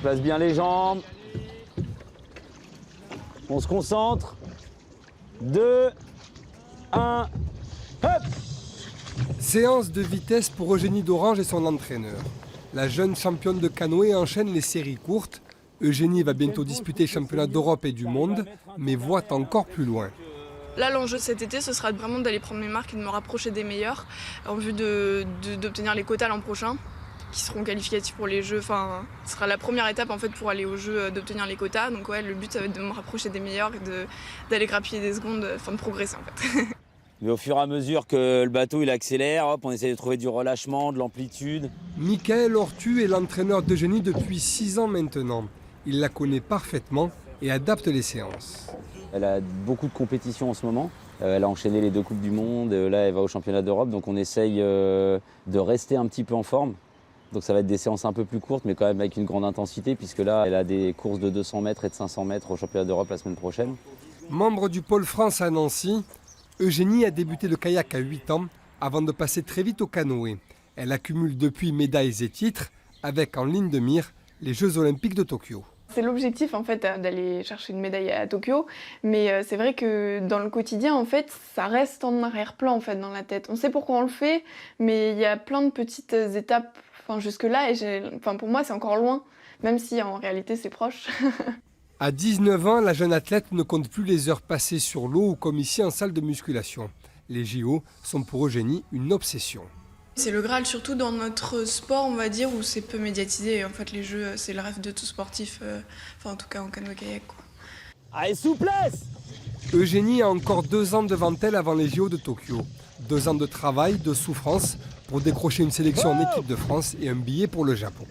Place bien les jambes. On se concentre. 2, 1, hop! Séance de vitesse pour Eugénie d'Orange et son entraîneur. La jeune championne de canoë enchaîne les séries courtes. Eugénie va bientôt disputer les championnats d'Europe et du monde, mais voit encore plus loin. Là, l'enjeu cet été, ce sera vraiment d'aller prendre mes marques et de me rapprocher des meilleurs en vue d'obtenir les quotas l'an prochain, qui seront qualificatifs pour les Jeux. Enfin, ce sera la première étape en fait pour aller aux Jeux d'obtenir les quotas. Donc ouais, le but, ça va être de me rapprocher des meilleurs et d'aller grappiller des secondes, enfin de progresser en fait. Mais au fur et à mesure que le bateau il accélère, hop, on essaie de trouver du relâchement, de l'amplitude. Michael Ortu est l'entraîneur d'Eugénie depuis 6 ans maintenant. Il la connaît parfaitement et adapte les séances. Elle a beaucoup de compétitions en ce moment. Elle a enchaîné les 2 Coupes du Monde, là elle va au championnat d'Europe, donc on essaye de rester un petit peu en forme. Donc ça va être des séances un peu plus courtes, mais quand même avec une grande intensité, puisque là elle a des courses de 200 mètres et de 500 mètres au championnat d'Europe la semaine prochaine. Membre du pôle France à Nancy, Eugénie a débuté le kayak à 8 ans avant de passer très vite au canoë. Elle accumule depuis médailles et titres, avec en ligne de mire les Jeux Olympiques de Tokyo. C'est l'objectif en fait d'aller chercher une médaille à Tokyo, mais c'est vrai que dans le quotidien en fait ça reste en arrière-plan en fait dans la tête. On sait pourquoi on le fait, mais il y a plein de petites étapes jusque-là et pour moi c'est encore loin, même si en réalité c'est proche. À 19 ans, la jeune athlète ne compte plus les heures passées sur l'eau ou comme ici en salle de musculation. Les JO sont pour Eugénie une obsession. C'est le Graal, surtout dans notre sport, on va dire, où c'est peu médiatisé. En fait, les Jeux, c'est le rêve de tout sportif, en tout cas en canoë-kayak. Allez, souplesse! Eugénie a encore 2 ans devant elle avant les JO de Tokyo. 2 ans de travail, de souffrance pour décrocher une sélection en équipe de France et un billet pour le Japon.